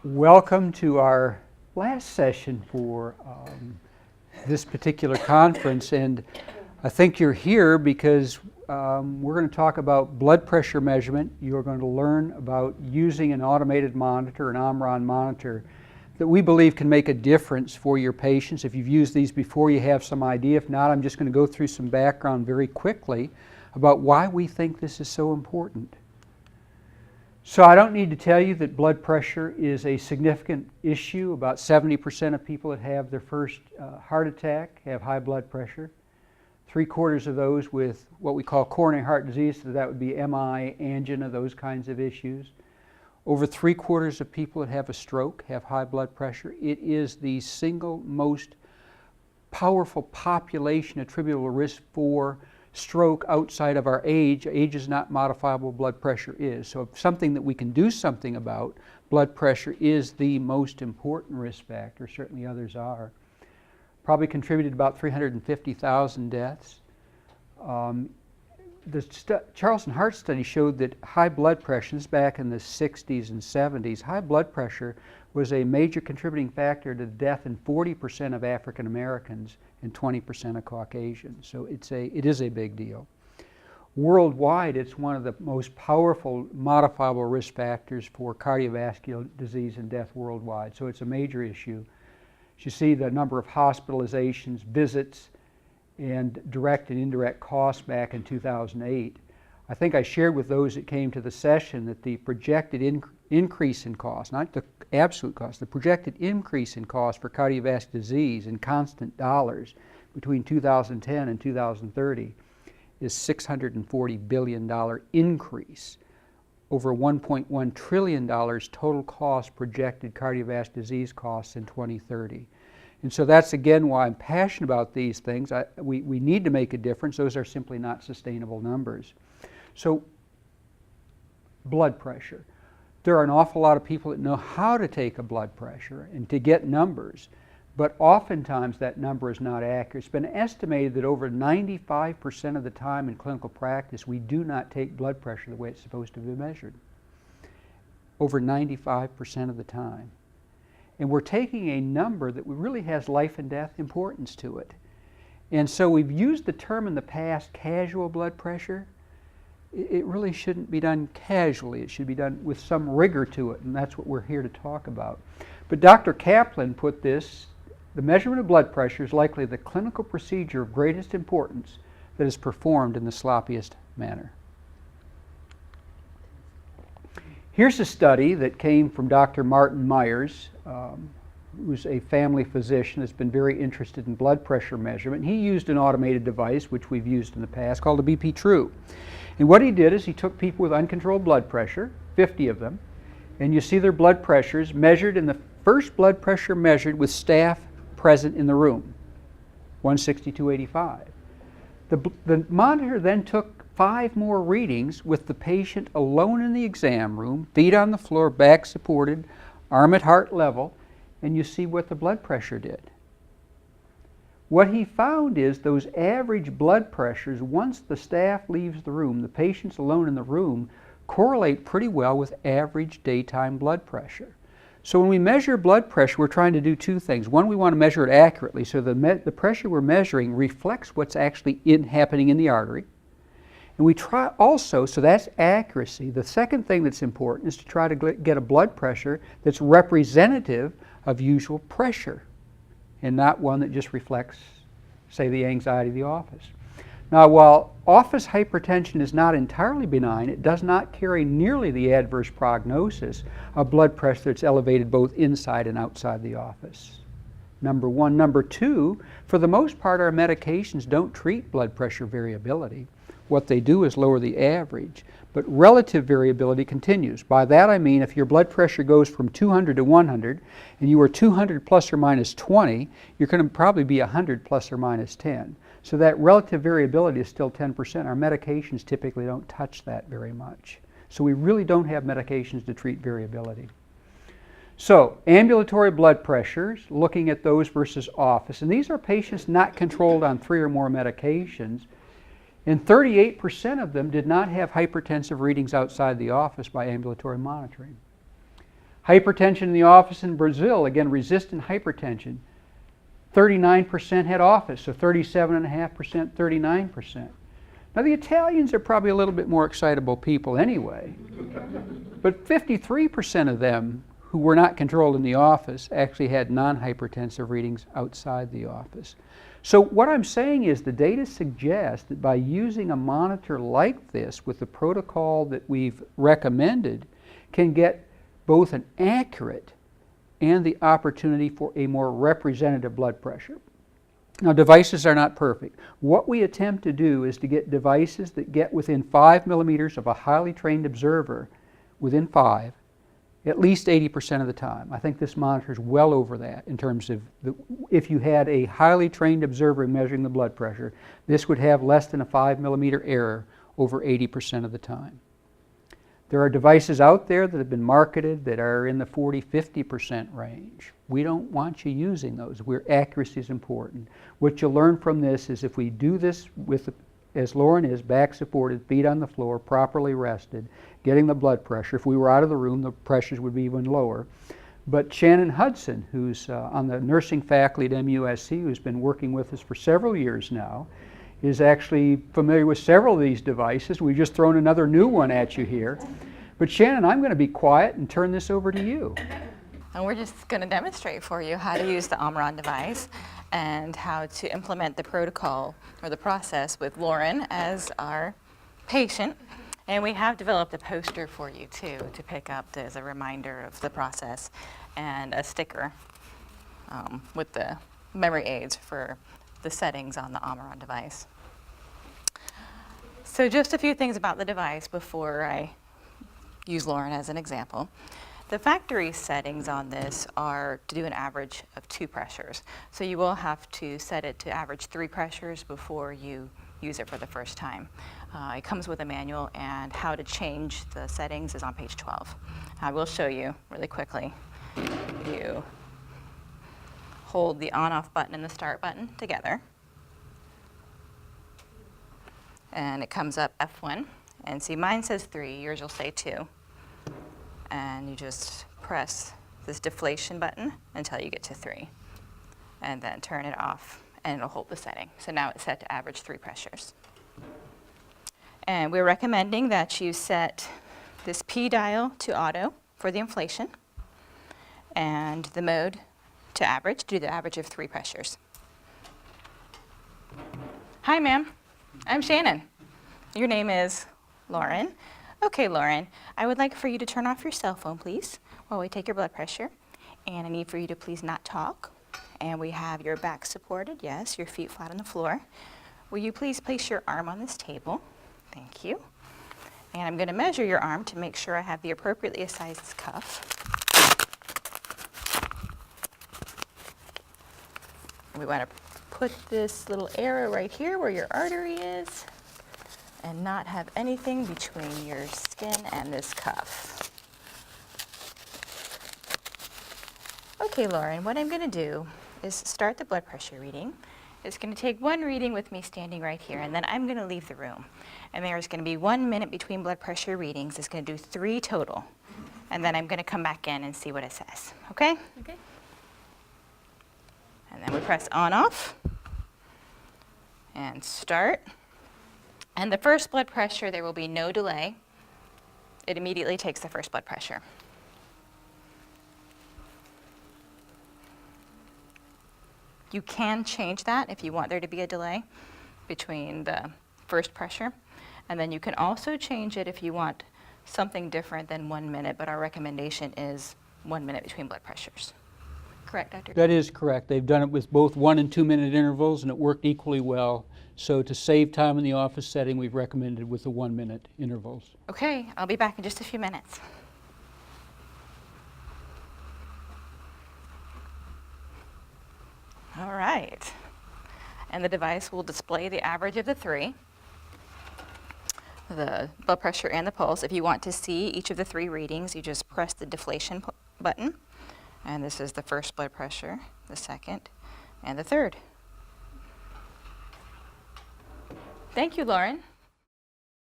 Welcome to our last session for this particular conference, and I think you're here because we're going to talk about blood pressure measurement. You're going to learn about using an automated monitor, an Omron monitor, that we believe can make a difference for your patients. If you've used these before, you have some idea. If not, I'm just going to go through some background very quickly about why we think this is so important. So I don't need to tell you that blood pressure is a significant issue. About 70% of people that have their first heart attack have high blood pressure. 3/4 of those with what we call coronary heart disease, so that would be MI, angina, those kinds of issues. Over 3/4 of people that have a stroke have high blood pressure. It is the single most powerful population attributable risk for stroke outside of our age. Age is not modifiable, blood pressure is. So if something that we can do something about, blood pressure is the most important risk factor. Certainly others are. Probably contributed about 350,000 deaths. The Charleston Heart Study showed that high blood pressure, this is back in the 60s and 70s, high blood pressure was a major contributing factor to death in 40% of African Americans and 20% of Caucasians. So it is a big deal. Worldwide, it's one of the most powerful modifiable risk factors for cardiovascular disease and death worldwide. So it's a major issue. As you see, the number of hospitalizations, visits, and direct and indirect costs back in 2008. I think I shared with those that came to the session that the projected increase in cost, not the absolute cost, the projected increase in cost for cardiovascular disease in constant dollars between 2010 and 2030 is $640 billion increase. Over $1.1 trillion total cost projected cardiovascular disease costs in 2030. And so that's again why I'm passionate about these things. We need to make a difference. Those are simply not sustainable numbers. So blood pressure. There are an awful lot of people that know how to take a blood pressure and to get numbers, but oftentimes that number is not accurate. It's been estimated that over 95% of the time in clinical practice we do not take blood pressure the way it's supposed to be measured. Over 95% of the time. And we're taking a number that really has life and death importance to it. And so we've used the term in the past, casual blood pressure. It really shouldn't be done casually. It should be done with some rigor to it, and that's what we're here to talk about. But Dr. Kaplan put this, the measurement of blood pressure is likely the clinical procedure of greatest importance that is performed in the sloppiest manner. Here's a study that came from Dr. Martin Myers, who's a family physician that's been very interested in blood pressure measurement. He used an automated device, which we've used in the past, called the BP True. And what he did is he took people with uncontrolled blood pressure, 50 of them, and you see their blood pressures measured in the first blood pressure measured with staff present in the room, 162/85. The monitor then took 5 more readings with the patient alone in the exam room, feet on the floor, back supported, arm at heart level, and you see what the blood pressure did. What he found is those average blood pressures, once the staff leaves the room, the patient's alone in the room, correlate pretty well with average daytime blood pressure. So when we measure blood pressure, we're trying to do 2 things. One, we want to measure it accurately, so the pressure we're measuring reflects what's actually happening in the artery. And we try also, so that's accuracy. The second thing that's important is to try to get a blood pressure that's representative of usual pressure and not one that just reflects, say, the anxiety of the office. Now, while office hypertension is not entirely benign, it does not carry nearly the adverse prognosis of blood pressure that's elevated both inside and outside the office. Number one. Number two, for the most part, our medications don't treat blood pressure variability. What they do is lower the average, but relative variability continues. By that I mean if your blood pressure goes from 200 to 100 and you are 200 plus or minus 20, you're going to probably be 100 plus or minus 10. So that relative variability is still 10%. Our medications typically don't touch that very much. So we really don't have medications to treat variability. So ambulatory blood pressures, looking at those versus office, and these are patients not controlled on 3 or more medications. And 38% of them did not have hypertensive readings outside the office by ambulatory monitoring. Hypertension in the office in Brazil, again, resistant hypertension, 39% had office, so 37.5%, 39%. Now the Italians are probably a little bit more excitable people anyway, but 53% of them who were not controlled in the office actually had non-hypertensive readings outside the office. So what I'm saying is the data suggests that by using a monitor like this with the protocol that we've recommended can get both an accurate and the opportunity for a more representative blood pressure. Now devices are not perfect. What we attempt to do is to get devices that get within 5 millimeters of a highly trained observer within 5, at least 80% of the time. I think this monitor is well over that in terms of if you had a highly trained observer measuring the blood pressure, this would have less than a 5 millimeter error over 80% of the time. There are devices out there that have been marketed that are in the 40–50% range. We don't want you using those, where accuracy is important. What you'll learn from this is if we do this with, as Lauren is, back supported, feet on the floor, properly rested, getting the blood pressure. If we were out of the room, the pressures would be even lower. But Shannon Hudson, who's on the nursing faculty at MUSC, who's been working with us for several years now, is actually familiar with several of these devices. We've just thrown another new one at you here. But Shannon, I'm going to be quiet and turn this over to you. And we're just going to demonstrate for you how to use the Omron device and how to implement the protocol or the process with Lauren as our patient. And we have developed a poster for you too to pick up as a reminder of the process, and a sticker with the memory aids for the settings on the Omron device. So just a few things about the device before I use Lauren as an example. The factory settings on this are to do an average of 2 pressures. So you will have to set it to average 3 pressures before you use it for the first time. It comes with a manual, and how to change the settings is on page 12. I will show you really quickly. You hold the on-off button and the start button together, and it comes up F1. And see, mine says 3, yours will say 2. And you just press this deflation button until you get to 3. And then turn it off, and it'll hold the setting. So now it's set to average 3 pressures. And we're recommending that you set this P dial to auto for the inflation, and the mode to average, do the average of 3 pressures. Hi, ma'am. I'm Shannon. Your name is Lauren. Okay, Lauren, I would like for you to turn off your cell phone, please, while we take your blood pressure. And I need for you to please not talk. And we have your back supported, yes, your feet flat on the floor. Will you please place your arm on this table? Thank you. And I'm going to measure your arm to make sure I have the appropriately sized cuff. We want to put this little arrow right here where your artery is, and not have anything between your skin and this cuff. Okay, Lauren, what I'm going to do is start the blood pressure reading. It's going to take 1 reading with me standing right here, and then I'm going to leave the room. And there's going to be 1 minute between blood pressure readings. It's going to do 3 total. And then I'm going to come back in and see what it says. Okay? Okay. And then we press on, off, and start. And the first blood pressure, there will be no delay. It immediately takes the first blood pressure. You can change that if you want there to be a delay between the first pressure. And then you can also change it if you want something different than 1 minute, but our recommendation is 1 minute between blood pressures. Correct, Dr.? That is correct. They've done it with both 1 and 2 minute intervals, and it worked equally well. So to save time in the office setting, we've recommended with the 1 minute intervals. Okay, I'll be back in just a few minutes. All right. And the device will display the average of the 3, the blood pressure and the pulse. If you want to see each of the 3 readings, you just press the deflation button. And this is the first blood pressure, the second, and the third. Thank you, Lauren.